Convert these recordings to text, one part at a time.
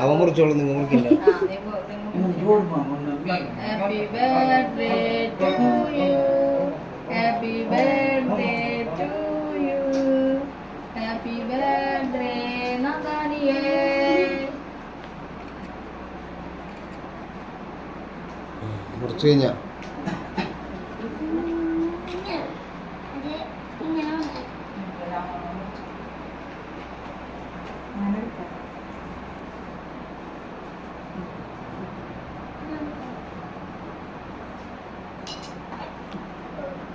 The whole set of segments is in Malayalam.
അവൻ മുറിച്ചോളൂ, നിങ്ങൾ മുറിക്കില്ല. Happy birthday to you. Happy birthday to you. Happy birthday Nadaniye. മുറിച്ചു കഴിഞ്ഞാ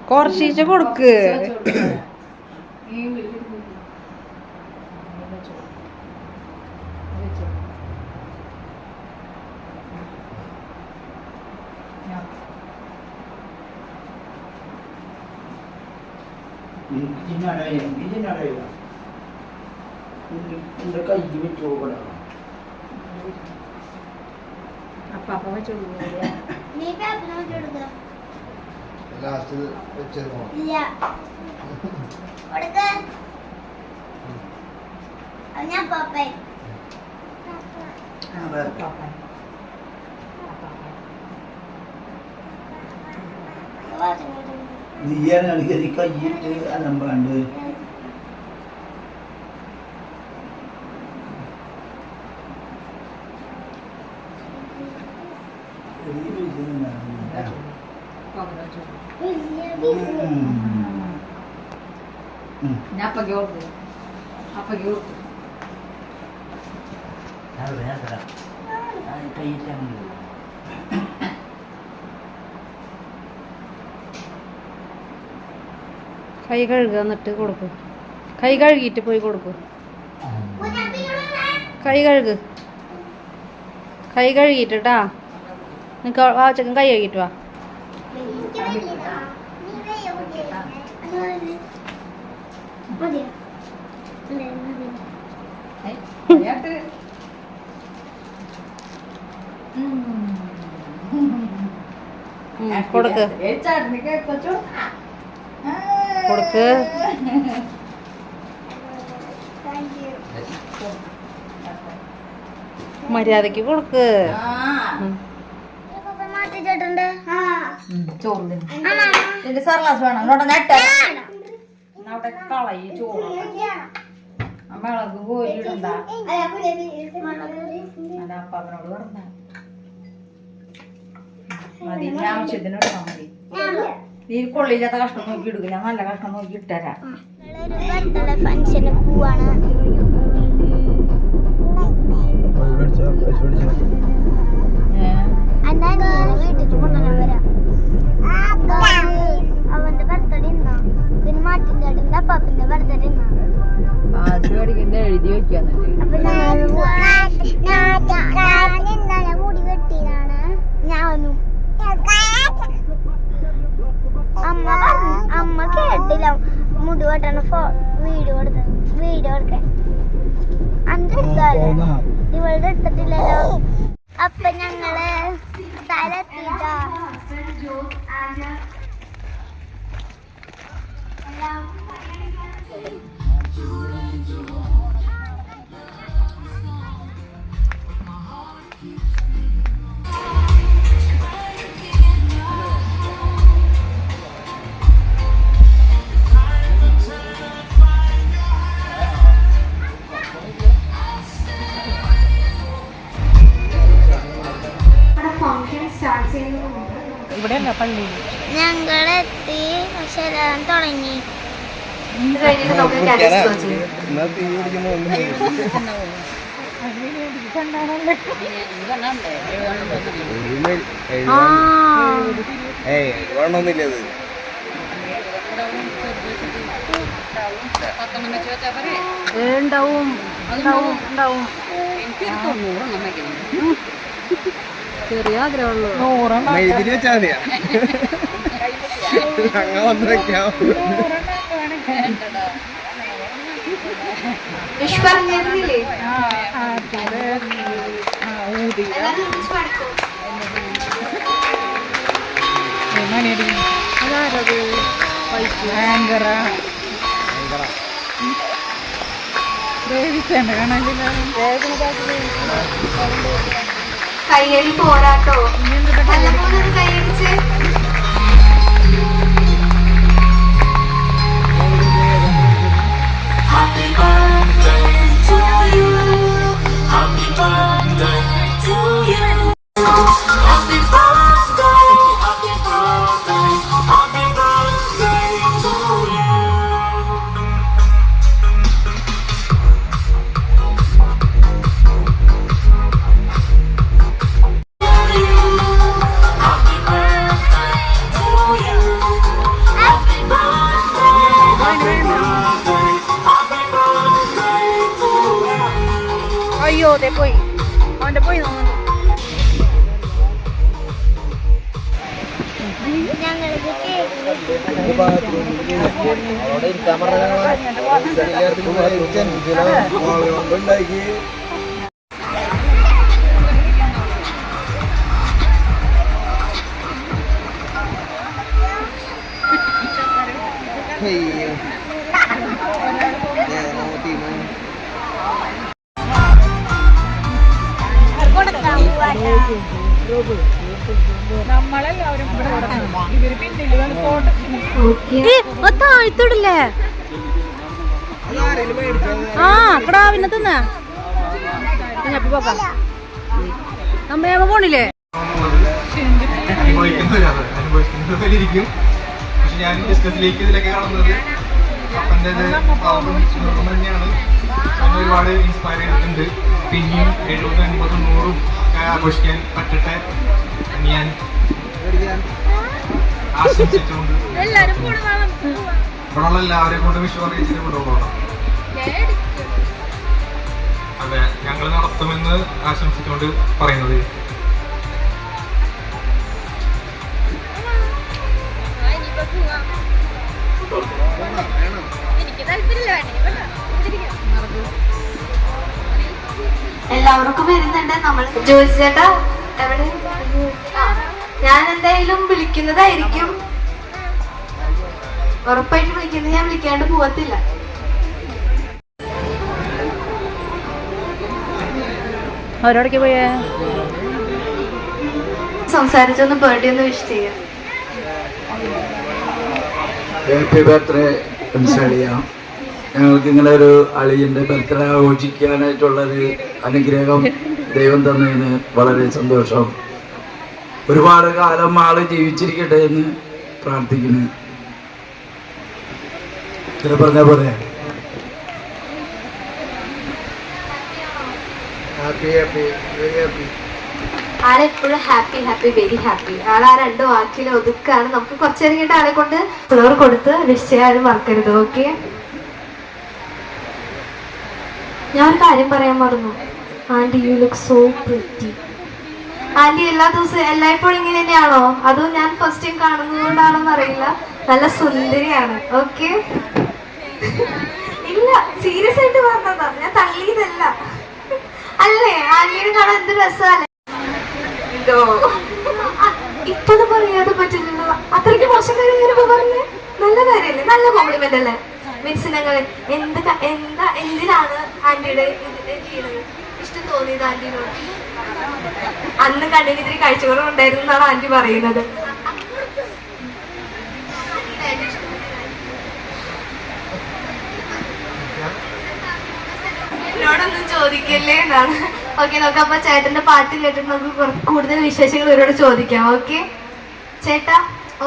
കുറച്ച് കൊടുക്ക്. Apa വെച്ചു നീ പേപ്പർ വെച്ചെടുക്ക. ലാസ്റ്റ് വെച്ചേക്കോ. ഇല്ല കൊടുക്ക. ഞാൻ പാപ്പേ നീയാണ് കളിക്കറി കയ്യിട്ട് അലമ്പാണ്ട്. ഞാൻ അപ്പ ഗോർഡ് കൈ കഴുകുക, എന്നിട്ട് കൊടുക്കും. കൈ കഴുകിയിട്ട് പോയി കൊടുക്കും. കൈ കഴുകിട്ടാ. നിനക്ക് വാച്ചക്കൻ കൈ കഴുകിട്ട് വാ. കൊടുക്ക് കൊടുക്ക്. മര്യാദക്ക് കൊടുക്ക്. ചോറിന്റെ സർലാസ് വേണം. അവിടെ കളയി ചോറ് മിളക് കോരിയിടണ്ട. അപ്പാപ്പനോട് പറഞ്ഞ മതി, ആവശ്യത്തിന് എടുക്കാൻ മതി. നീ കൊള്ളില്ലാത്ത കഷ്ണം നോക്കി എടുക്കില്ല, നല്ല കഷ്ണം നോക്കി ഇട്ടരാം. ഫംഗ്ഷന് പോവാണ്. വീട്ടിൽ കൊണ്ടുവരാൻ വരാം. അവന്റെ ബർത്ത്ഡേ ഇന്നാ, പിന്നെ മാറ്റിന്റെ അപ്പാപ്പിന്റെ ബർത്ത്ഡേ ഇന്നാ. എഴുതി വെക്കാന്ന് അപ്പൊ ഇന്നലെ മുടി വെട്ടിയതാണ് ഞാനും. അമ്മ കേട്ടില്ല മുടി വെട്ടണ വീഡിയോ എടുക്കാൻ. അന്റെ എടുത്താലേ ഇവളുടെ എടുത്തിട്ടില്ലല്ലോ. അപ്പൊ ഞങ്ങള് സ്ഥലത്തിട്ടാ ഇവിടെ പള്ളി ഞങ്ങളെത്തി. പക്ഷെ എല്ലാം തുടങ്ങി. വേണമെന്നില്ലത്. ഉണ്ടാവും ഉണ്ടാവും. ചെറിയ ആഗ്രഹമുള്ളൂ. 100 എഴുതി വെച്ചാൽ മതിയാ. അങ്ങ് വന്ന് വെക്കാം. കയ്യടി പോരാട്ടോ. നല്ലപോലെ കൈയടിച്ച് അയ്യോ അതെ പോയി അവന്റെ പോയി തോന്നുന്നു. ഞങ്ങൾക്ക് കേക്ക് ഉണ്ടാക്കി അയ്യോ താഴ്ത്തിടില്ലേ? ആ ക്ടാവിനെ തിന്നാ ഞപ്പ പോക്കാം. നമ്മ പോണില്ലേ? അനുഭവിക്കുന്നവരിക്കും. പക്ഷെ ഞാൻ ബിസിനസ്സിലേക്ക് ഇതിലൊക്കെ കാണുന്നത് അപ്പൻ്റെ തന്നെയാണ്. എന്നെ ഒരുപാട് ഇൻസ്പയർ ചെയ്തിട്ടുണ്ട്. പിന്നെയും 70, 80, 100 ആഘോഷിക്കാൻ പറ്റട്ടെ എന്ന് ഞാൻ ആശംസിച്ചുകൊണ്ട് ഇവിടെയുള്ള എല്ലാവരെയും കൊണ്ട് വിഷു അറിയിച്ചിട്ട് കൊണ്ടുപോകണം. അതെ, ഞങ്ങൾ നടത്തുമെന്ന് ആശംസിച്ചുകൊണ്ട് പറയുന്നത്. എല്ലാവർക്കും വരുന്നുണ്ട്. നമ്മൾ ജോലി ചേട്ടാ എവിടെ? ഞാൻ എന്തായാലും വിളിക്കുന്നതായിരിക്കും, ഉറപ്പായിട്ട് വിളിക്കുന്നത്. ഞാൻ വിളിക്കാണ്ട് പോവത്തില്ല. അവരോടൊക്കെ പോയേ സംസാരിച്ചൊന്ന് ബർത്ത്ഡേ ഒന്ന് വിഷ് ചെയ്യാം. Happy birthday Ansariya. ഞങ്ങൾക്ക് ഇങ്ങനെ ഒരു അളിയൻ്റെ ബർത്ത്ഡേ ആഘോഷിക്കാനായിട്ടുള്ളൊരു അനുഗ്രഹം ദൈവം തന്നതിന് വളരെ സന്തോഷം. ഒരുപാട് കാലം ആള് ജീവിച്ചിരിക്കട്ടെ എന്ന് പ്രാർത്ഥിക്കുന്നു. ഇത്ര പറഞ്ഞാൽ പോലെ ഹാപ്പി ഹാപ്പി വെരി ഹാപ്പി. ആളെപ്പോഴും ഹാപ്പി ഹാപ്പി വെരി ഹാപ്പി. ആളാ 2 വാക്കിൽ ഒതുക്കാണ്. നമുക്ക് കുറച്ചേരം കേട്ട് ആളെ കൊണ്ട് ഫ്ലോർ കൊടുത്ത് വിഷ് ചെയ്യാനും മറക്കരുത്. ഓക്കെ, ഞാൻ ഒരു കാര്യം പറയാൻ മറന്നു. Aunty you look so pretty. Aunty എല്ലാ ദിവസവും എല്ലായ്പ്പോഴും ഇങ്ങനെ തന്നെയാണോ? അതും ഞാൻ ഫസ്റ്റ് ടൈം കാണുന്നത് കൊണ്ടാണോന്ന് അറിയില്ല. നല്ല സുന്ദരിയാണ്. ഓക്കെ, ഇല്ല സീരിയസ് ആയിട്ട് പറഞ്ഞതാ, ഞാൻ തള്ളിയതല്ല. അല്ലേ, ആന്റിയെ കാണാൻ എന്ത് രസമല്ലേ? ഇപ്പത് പറയാതെ പറ്റില്ലല്ലോ. അത്രയ്ക്ക് മോശം കാര്യം പറഞ്ഞേ നല്ല കാര്യല്ലേ, നല്ല കോംപ്ലിമെന്റ് അല്ലേ? മീൻസ് ഞങ്ങൾ എന്തിനാണ് ആന്റിയുടെ ഇഷ്ടം തോന്നിയത് ആന്റിനോട്? അന്ന് കണ്ണിന് ഇത്തിരി കാഴ്ചക്കുറവുണ്ടായിരുന്നു എന്നാണ് ആന്റി പറയുന്നത്. എന്നോടൊന്നും ചോദിക്കല്ലേ എന്നാണ്. ഓക്കെ, നോക്കാം. അപ്പൊ ചേട്ടന്റെ പാട്ട് കേട്ടിട്ട് നമുക്ക് കൂടുതൽ വിശേഷങ്ങൾ ഇവരോട് ചോദിക്കാം. ഓക്കെ ചേട്ടാ,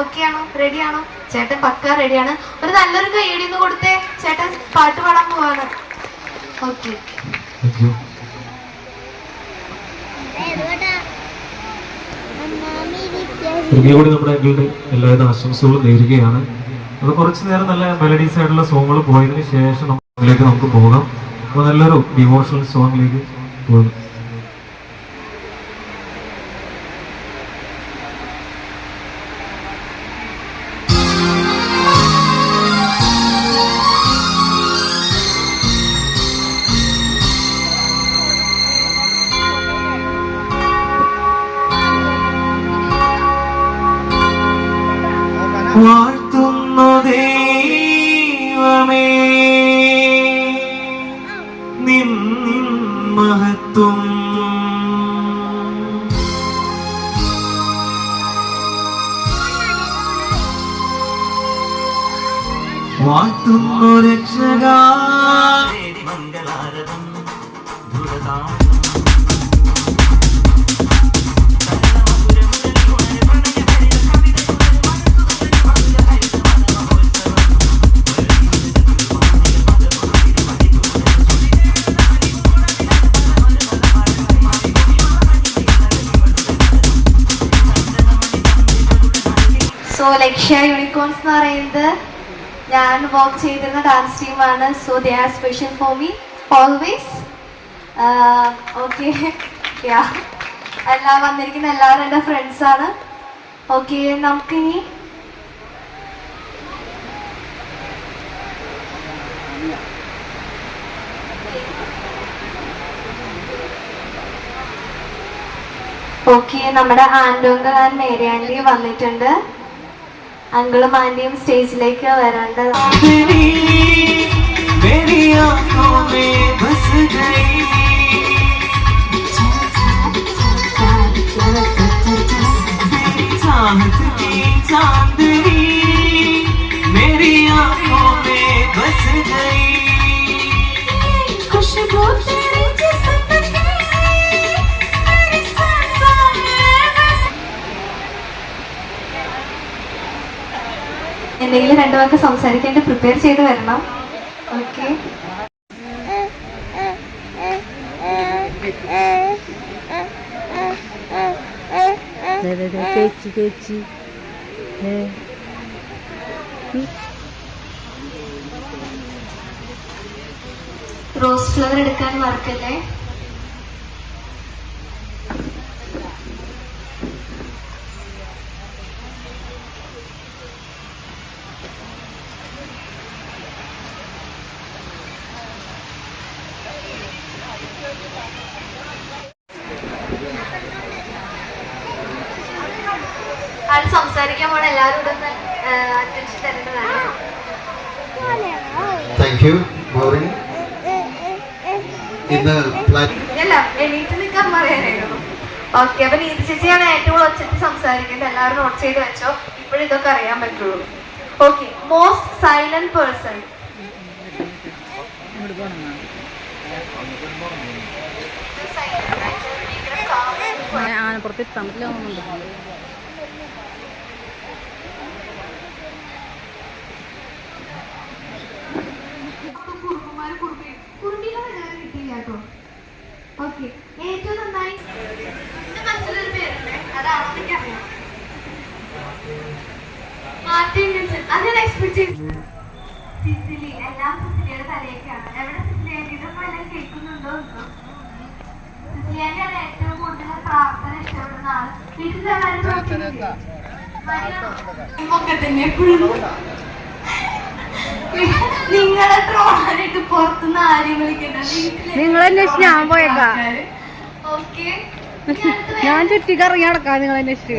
ഓക്കെ ആണോ? റെഡി ആണോ? ചേട്ടൻ പക്കാ റെഡിയാണ്. ഒരു നല്ലൊരു കൈയടി ഒന്ന് കൊടുത്തേ. ചേട്ടൻ പാട്ട് പാടാൻ പോവാണ്. ഓക്കെ, കൂടി നമ്മുടെ അങ്കിളുടെ എല്ലാവിധ ആശംസകളും നേരുകയാണ്. അത് കുറച്ച് നേരം നല്ല മെലഡീസ് ആയിട്ടുള്ള സോങ്ങുകൾ പോയതിനു ശേഷം നമുക്ക് പോകാം. അപ്പോൾ നല്ലൊരു ഡിവോഷണൽ സോങ്ങിലേക്ക് പോകും. വാഴ്ത്തുന്നു ദൈവമേ നിൻ വാഴ്ത്തുന്നു രക്ഷകാ മംഗളാരതം ദുരതാം സോ ലക്ഷ്യ യൂണിക്കോൺസ് എന്ന് പറയുന്നത് ഞാൻ വർക്ക് ചെയ്തിരുന്ന ഡാൻസ് ടീമാണ്. So they are special for me always. Okay, വന്നിരിക്കുന്ന എല്ലാവരും എൻ്റെ ഫ്രണ്ട്സാണ്. ഓക്കെ, നമുക്കിനി നമ്മുടെ ആൻഡോങ്കൾ ആൻഡ് മേരി ആൻറ്റി വന്നിട്ടുണ്ട്. അങ്കിളും ആൻറ്റിയും സ്റ്റേജിലേക്ക് വരേണ്ടതാണ്. എന്തെങ്കിലും രണ്ടു വാക്ക് സംസാരിക്കേണ്ടി പ്രിപ്പയർ ചെയ്ത് വരണം. ഓക്കെ, ചേച്ചി റോസ് ഫ്ലവർ എടുക്കാൻ മറക്കല്ലേ. ആൾ സംസാരിക്കാൻ പോണ എല്ലാവരും ഇവിടെ അറ്റൻഷൻ തരേണ്ടതാണ്. Thank you. ഇന്ന് അല്ല, എണീറ്റ് നിൽക്കാൻ പറയാനായിരുന്നു. ഓക്കെ, അപ്പൊ നീതി ചേച്ചിയാണ് ഏറ്റവും കൂടുതൽ ഒച്ചത്തിൽ സംസാരിക്കുന്നത്. എല്ലാവരും നോട്ട് ചെയ്ത് വെച്ചോ, ഇപ്പോഴും ഇതൊക്കെ അറിയാൻ പറ്റുള്ളൂ. Okay, most silent person. ആനപ്പുറത്ത് എത്താൻ പറ്റില്ല. ഓക്കെ, ഏറ്റവും നന്നായി മനസ്സിലൊരു പേരുണ്ട്, അതാണോ എനിക്കറിയാം. Martin Vinson. അത് ഞാൻ എക്സ്പെക്ട് ചെയ്തു. സിസിലി, എല്ലാം സിസിലിയുടെ തലയൊക്കെയാണ്. എവിടെ സിസിലിയാൻ്റെ ഇതൊക്കെ എല്ലാം കേൾക്കുന്നുണ്ടോ? സിസിലിയാൻ്റെയാണ് ഏറ്റവും കൂടുതൽ പ്രാർത്ഥന ഇഷ്ടപ്പെടുന്ന ആൾ. വീട്ടിൽ ഒക്കെ തന്നെ എപ്പോഴും നിങ്ങളെ ട്രോളാനായിട്ട് പുറത്തുനിന്ന് ആരെയും വിളിക്കണ്ട. നിങ്ങളന്വേഷിച്ച് ഞാൻ പോയേക്കാം. ഓക്കെ, ഞാൻ ചുറ്റി കറങ്ങി നടക്കാം. നിങ്ങൾ അന്വേഷിച്ചു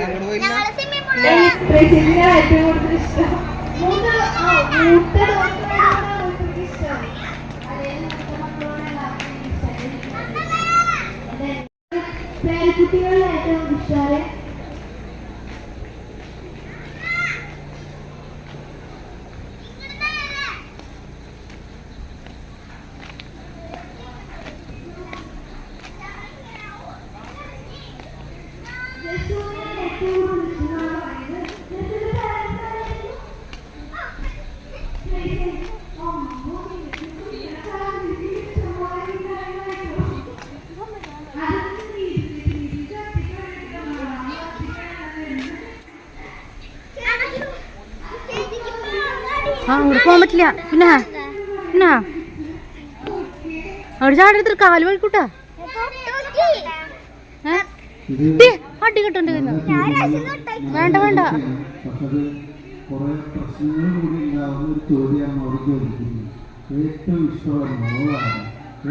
ഏറ്റവും കൂടുതൽ ഇഷ്ടം പേരക്കുട്ടികളിൽ ഏറ്റവും ഇഷ്ടം അങ്ങോട്ട് പോകാൻ പറ്റില്ല. പിന്നെ അവിടെ ചാടെടുത്തിട്ട് കാല് വഴിക്കൂട്ടാ അടി കിട്ടണ്ട്. വേണ്ട വേണ്ട. കുറെ പ്രശ്നങ്ങൾ കൂടി ഉണ്ടാവുന്ന ഒരു ചോദ്യമാണ് അവർ ചോദിക്കുന്നത്. ഏറ്റവും ഇഷ്ടമുള്ള മോളാണ്,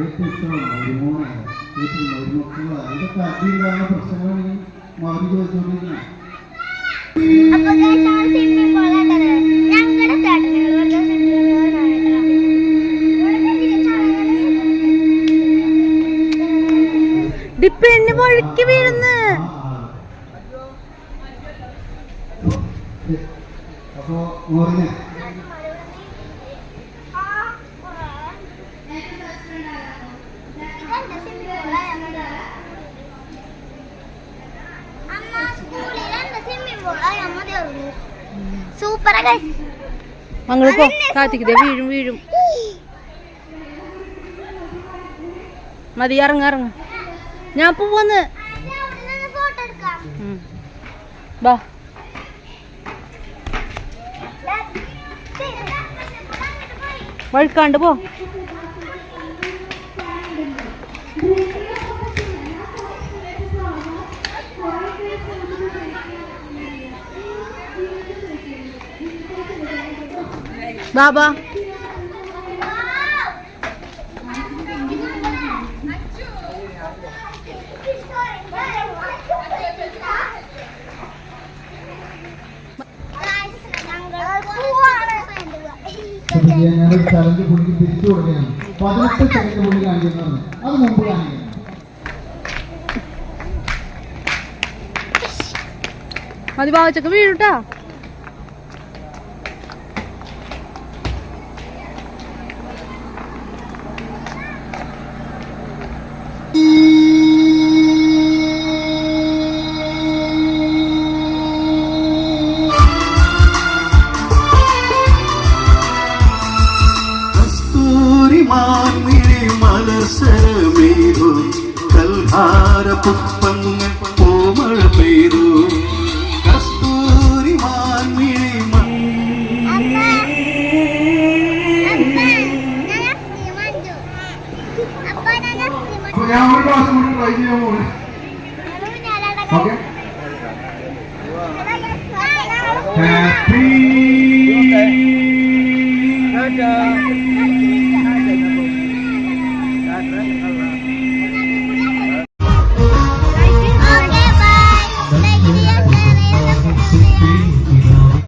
ഏറ്റവും ഇഷ്ടമുള്ള മരുമോനാണ്, ഏറ്റവും മരുമക്കളാണ്. ഇതൊക്കെ അതിൻ്റെതായ പ്രശ്നങ്ങളാണ് അവർ ചോദിച്ചുകൊണ്ടിരിക്കുന്നത്. പെണ്ണ് വഴുക്കി വീഴുന്നു. അപ്പോ മോറിന് മങ്ങള് പോ, കാത്തിക്കതേ വീഴും വീഴും. മതി, ഇറങ്ങ ഇറങ്ങ. ഞാൻ പോന്ന് ബാ. വഴുക്കാണ്ട് പോ. ബാബാ ഞാനൊരു ചലഞ്ച് പുള്ളിക്ക് തിരിച്ചു കൊടുക്കുകയാണ്. 18 സെക്കൻഡ് പുള്ളി കാണിക്കുന്നതാണ്, അത് മുമ്പ് കാണിക്കണം. മതി, ബാവച്ചൊക്കെ വീഴൂട്ടാ. മലസരമേതു കൽഹാര പുഷ്പങ്ങൾ പൂമഴ പെയ്തു. കസ്തൂരി മാൻമിഴി ഞാൻ ഒരു പ്രാവശ്യം കൂടി ട്രൈ ചെയ്യാൻ പോകുന്നു. Okay, happy